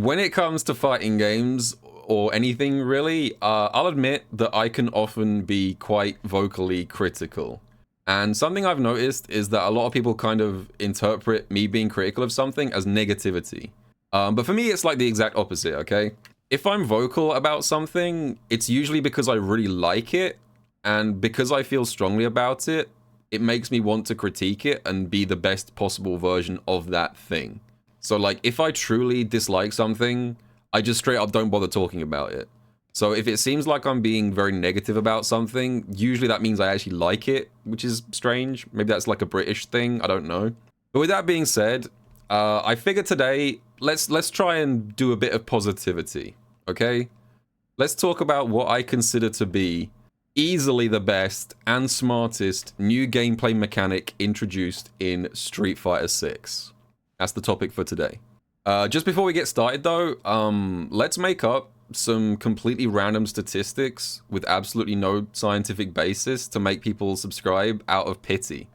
when it comes to fighting games or anything really, I'll admit that I can often be quite vocally critical. And something I've noticed is that a lot of people kind of interpret me being critical of something as negativity. But for me, it's like the exact opposite, okay? If I'm vocal about something, it's usually because I really like it, and because I feel strongly about it, it makes me want to critique it and be the best possible version of that thing. So like, if I truly dislike something, I just straight up don't bother talking about it. So if it seems like I'm being very negative about something, usually that means I actually like it, which is strange. Maybe that's like a British thing, I don't know. But with that being said, I figured today, let's try and do a bit of positivity, okay? Let's talk about what I consider to be easily the best and smartest new gameplay mechanic introduced in Street Fighter 6. That's the topic for today. Just before we get started though, let's make up some completely random statistics with absolutely no scientific basis to make people subscribe out of pity.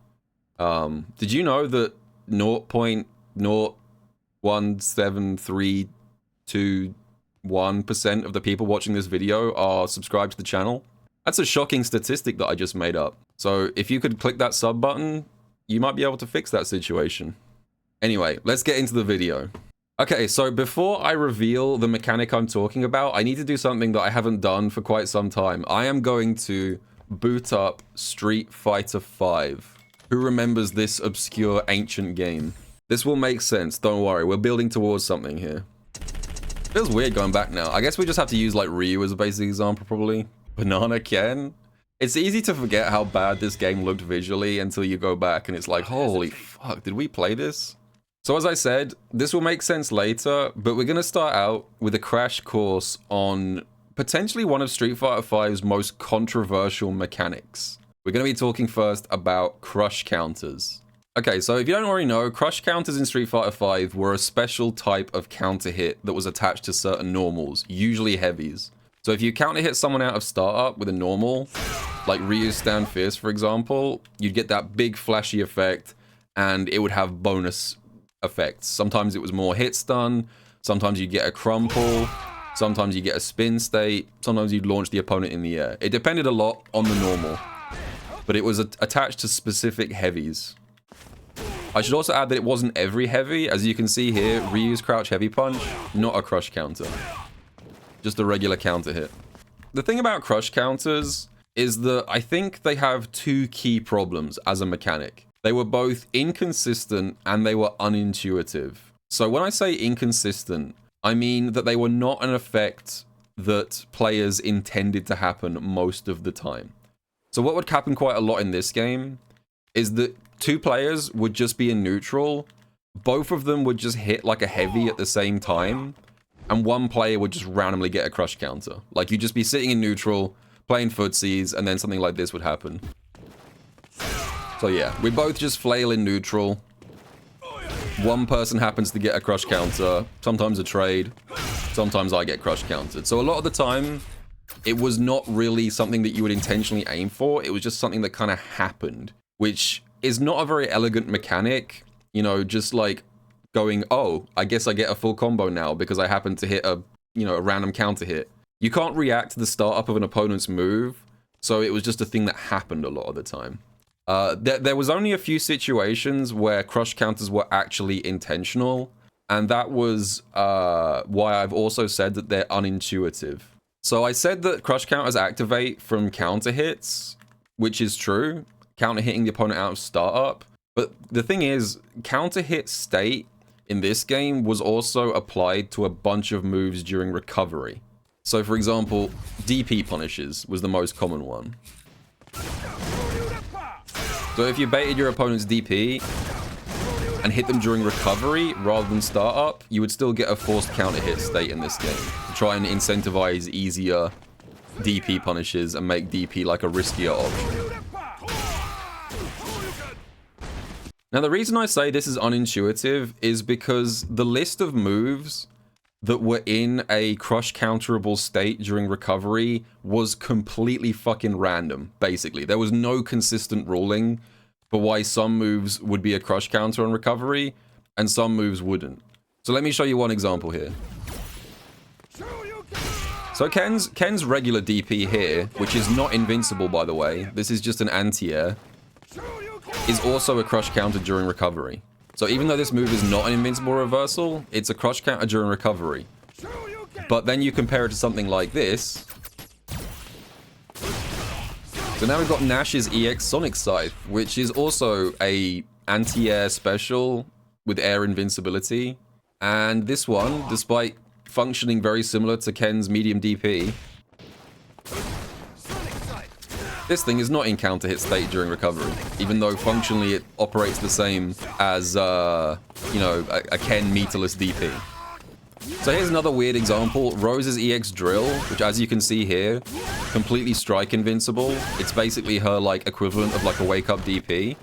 Did you know that 0.0173221% of the people watching this video are subscribed to the channel? That's a shocking statistic that I just made up. So if you could click that sub button, you might be able to fix that situation. Anyway, let's get into the video. Okay, so before I reveal the mechanic I'm talking about, I need to do something that I haven't done for quite some time. I am going to boot up Street Fighter V. Who remembers this obscure ancient game? This will make sense, don't worry, we're building towards something here. Feels weird going back now. I guess we just have to use like Ryu as a basic example probably. Bananaken? It's easy to forget how bad this game looked visually until you go back and it's like, holy fuck, did we play this? So as I said, this will make sense later, but we're going to start out with a crash course on potentially one of Street Fighter V's most controversial mechanics. We're going to be talking first about crush counters. Okay, so if you don't already know, crush counters in Street Fighter V were a special type of counter hit that was attached to certain normals, usually heavies. So if you counter hit someone out of startup with a normal, like Ryu's Stand Fierce for example, you'd get that big flashy effect and it would have bonus effects. Sometimes it was more hit stun, sometimes you'd get a crumple, sometimes you get a spin state, sometimes you'd launch the opponent in the air. It depended a lot on the normal, but it was attached to specific heavies. I should also add that it wasn't every heavy. As you can see here, Ryu's crouch heavy punch, not a crush counter. Just a regular counter hit. The thing about crush counters is that I think they have two key problems as a mechanic. They were both inconsistent and they were unintuitive. So when I say inconsistent, I mean that they were not an effect that players intended to happen most of the time. So what would happen quite a lot in this game is that two players would just be in neutral, both of them would just hit like a heavy at the same time, and one player would just randomly get a crush counter. Like you'd just be sitting in neutral, playing footsies, and then something like this would happen. So yeah, we both just flail in neutral. One person happens to get a crush counter, sometimes a trade, sometimes I get crush countered. So a lot of the time, it was not really something that you would intentionally aim for, it was just something that kind of happened, which is not a very elegant mechanic, you know, just like going, oh, I guess I get a full combo now because I happen to hit a, you know, a random counter hit. You can't react to the startup of an opponent's move, so it was just a thing that happened a lot of the time. There was only a few situations where crush counters were actually intentional, and that was why I've also said that they're unintuitive. So I said that crush counters activate from counter hits, which is true, counter hitting the opponent out of startup. But the thing is, counter hit state in this game was also applied to a bunch of moves during recovery. So for example, DP punishes was the most common one. So if you baited your opponent's DP and hit them during recovery rather than startup, you would still get a forced counter hit state in this game to try and incentivize easier DP punishes and make DP like a riskier option. Now the reason I say this is unintuitive is because the list of moves that were in a crush counterable state during recovery was completely fucking random, basically. There was no consistent ruling for why some moves would be a crush counter on recovery and some moves wouldn't. So let me show you one example here. So Ken's regular DP here, which is not invincible, by the way, this is just an anti-air, is also a crush counter during recovery. So even though this move is not an invincible reversal, it's a crush counter during recovery. But then you compare it to something like this. So now we've got Nash's EX Sonic Scythe, which is also a anti-air special with air invincibility. And this one, despite functioning very similar to Ken's medium DP, this thing is not in counter hit state during recovery, even though functionally it operates the same as, you know, a Ken meterless DP. So here's another weird example. Rose's EX Drill, which as you can see here, completely strike invincible. It's basically her, like, equivalent of, like, a wake-up DP.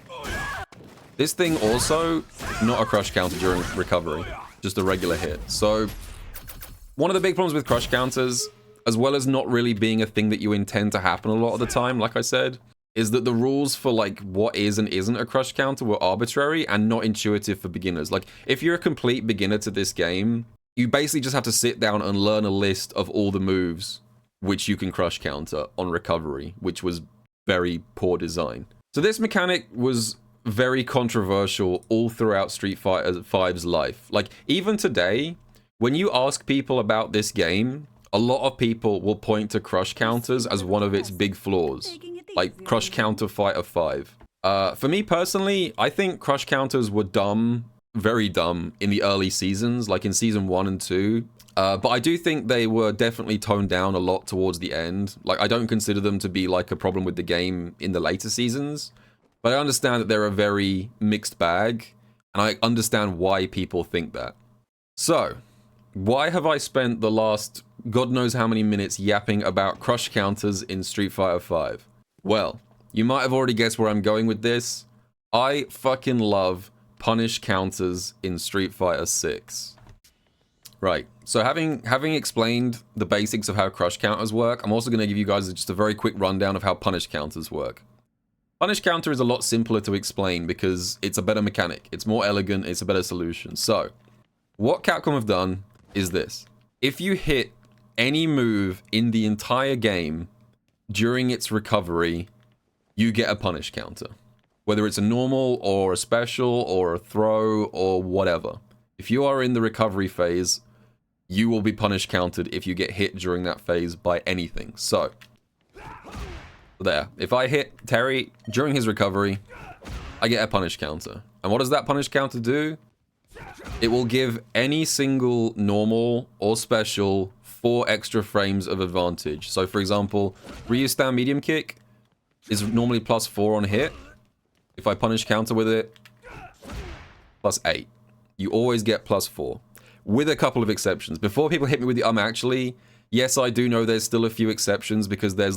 This thing also, not a crush counter during recovery, just a regular hit. So one of the big problems with crush counters, as well as not really being a thing that you intend to happen a lot of the time, like I said, is that the rules for, like, what is and isn't a crush counter were arbitrary and not intuitive for beginners. Like, if you're a complete beginner to this game, you basically just have to sit down and learn a list of all the moves which you can crush counter on recovery, which was very poor design. So this mechanic was very controversial all throughout Street Fighter V's life. Like, even today, when you ask people about this game, a lot of people will point to crush counters as one of its big flaws, like crush counter Fighter 5. For me personally, I think crush counters were dumb, very dumb, in the early seasons, like in season 1 and 2. But I do think they were definitely toned down a lot towards the end. Like, I don't consider them to be like a problem with the game in the later seasons, but I understand that they're a very mixed bag, and I understand why people think that. So, why have I spent the last God knows how many minutes yapping about crush counters in Street Fighter 5? Well, you might have already guessed where I'm going with this. I fucking love punish counters in Street Fighter 6. Right, so having explained the basics of how crush counters work, I'm also going to give you guys just a very quick rundown of how punish counters work. Punish counter is a lot simpler to explain because it's a better mechanic, it's more elegant, it's a better solution. So, what Capcom have done is this. If you hit any move in the entire game during its recovery, you get a punish counter. Whether it's a normal or a special or a throw or whatever. If you are in the recovery phase, you will be punish countered if you get hit during that phase by anything. So, there. If I hit Terry during his recovery, I get a punish counter. And what does that punish counter do? It will give any single normal or special 4 extra frames of advantage. So for example, Ryu's stand medium kick is normally +4 on hit. If I punish counter with it, +8. You always get +4. With a couple of exceptions. Before people hit me with the actually, yes, I do know there's still a few exceptions because there's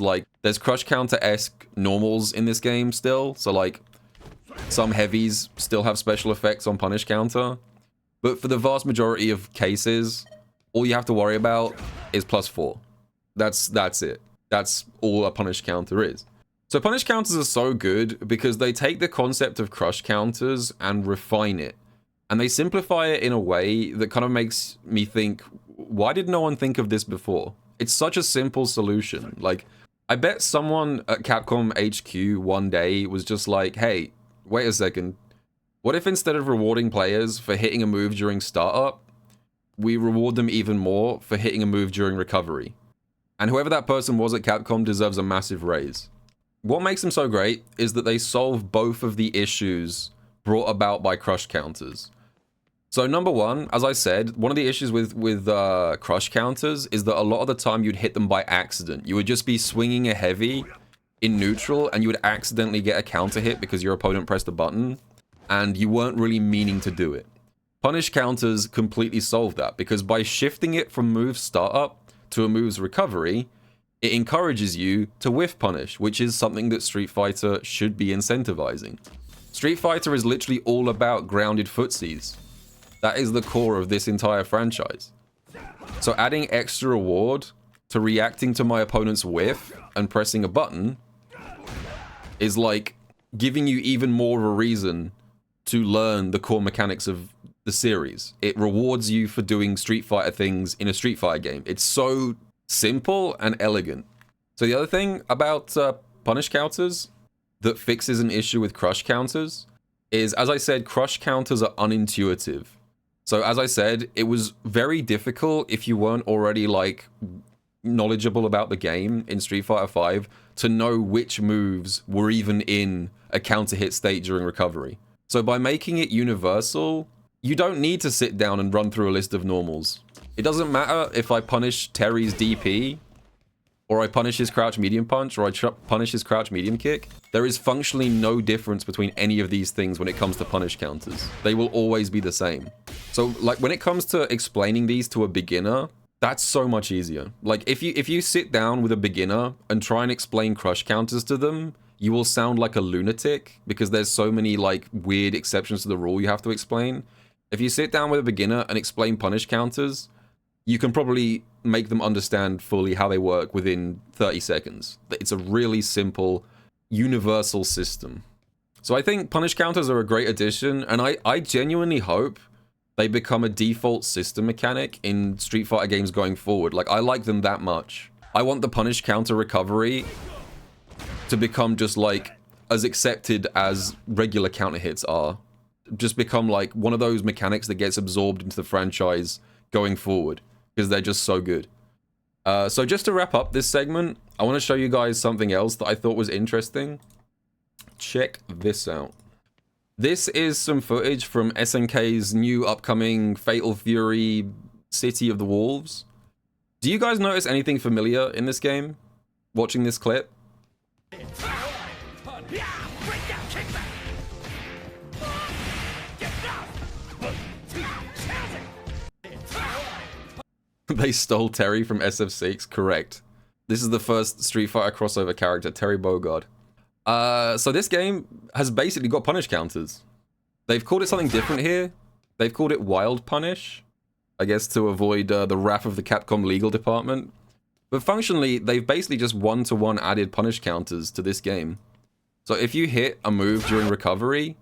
crush counter-esque normals in this game still. So like, some heavies still have special effects on punish counter. But for the vast majority of cases, all you have to worry about is +4. That's it. That's all a punish counter is. So punish counters are so good because they take the concept of crush counters and refine it. And they simplify it in a way that kind of makes me think, why did no one think of this before? It's such a simple solution. Like, I bet someone at Capcom HQ one day was just like, hey, wait a second. What if instead of rewarding players for hitting a move during startup, we reward them even more for hitting a move during recovery? And whoever that person was at Capcom deserves a massive raise. What makes them so great is that they solve both of the issues brought about by crush counters. So number one, as I said, one of the issues with crush counters is that a lot of the time you'd hit them by accident. You would just be swinging a heavy in neutral and you would accidentally get a counter hit because your opponent pressed a button and you weren't really meaning to do it. Punish counters completely solve that because by shifting it from move startup to a move's recovery, it encourages you to whiff punish, which is something that Street Fighter should be incentivizing. Street Fighter is literally all about grounded footsies. That is the core of this entire franchise. So adding extra reward to reacting to my opponent's whiff and pressing a button is like giving you even more of a reason to learn the core mechanics of the series. It rewards you for doing Street Fighter things in a Street Fighter game. It's so simple and elegant. So the other thing about punish counters that fixes an issue with crush counters is, as I said, crush counters are unintuitive. So as I said, it was very difficult if you weren't already like knowledgeable about the game in Street Fighter V to know which moves were even in a counter hit state during recovery. So by making it universal, you don't need to sit down and run through a list of normals. It doesn't matter if I punish Terry's DP, or I punish his crouch medium punch, or I punish his crouch medium kick. There is functionally no difference between any of these things when it comes to punish counters. They will always be the same. So like when it comes to explaining these to a beginner, that's so much easier. Like if you sit down with a beginner and try and explain crush counters to them, you will sound like a lunatic because there's so many like weird exceptions to the rule you have to explain. If you sit down with a beginner and explain punish counters, you can probably make them understand fully how they work within 30 seconds. It's a really simple, universal system. So I think punish counters are a great addition, and I genuinely hope they become a default system mechanic in Street Fighter games going forward. Like, I like them that much. I want the punish counter recovery to become just like as accepted as regular counter hits are. Just become like one of those mechanics that gets absorbed into the franchise going forward, because they're just so good. So just to wrap up this segment, I want to show you guys something else that I thought was interesting. Check this out. This is some footage from SNK's new upcoming Fatal Fury City of the Wolves. Do you guys notice anything familiar in this game, watching this clip? They stole Terry from SF6, correct. This is the first Street Fighter crossover character, Terry Bogard. So this game has basically got punish counters. They've called it something different here. They've called it Wild Punish, I guess to avoid the wrath of the Capcom legal department. But functionally, they've basically just one-to-one added punish counters to this game. So if you hit a move during recovery,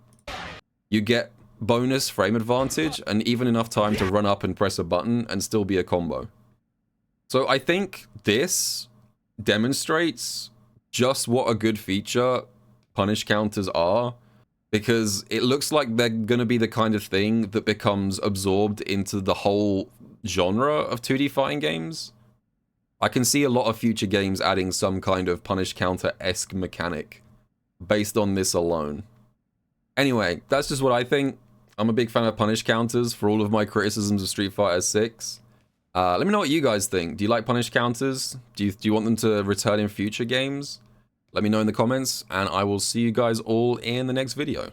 you get bonus frame advantage and even enough time to run up and press a button and still be a combo. So I think this demonstrates just what a good feature punish counters are, because it looks like they're going to be the kind of thing that becomes absorbed into the whole genre of 2D fighting games. I can see a lot of future games adding some kind of punish counter-esque mechanic based on this alone. Anyway, that's just what I think. I'm a big fan of punish counters for all of my criticisms of Street Fighter 6. Let me know what you guys think. Do you like punish counters? Do you want them to return in future games? Let me know in the comments, and I will see you guys all in the next video.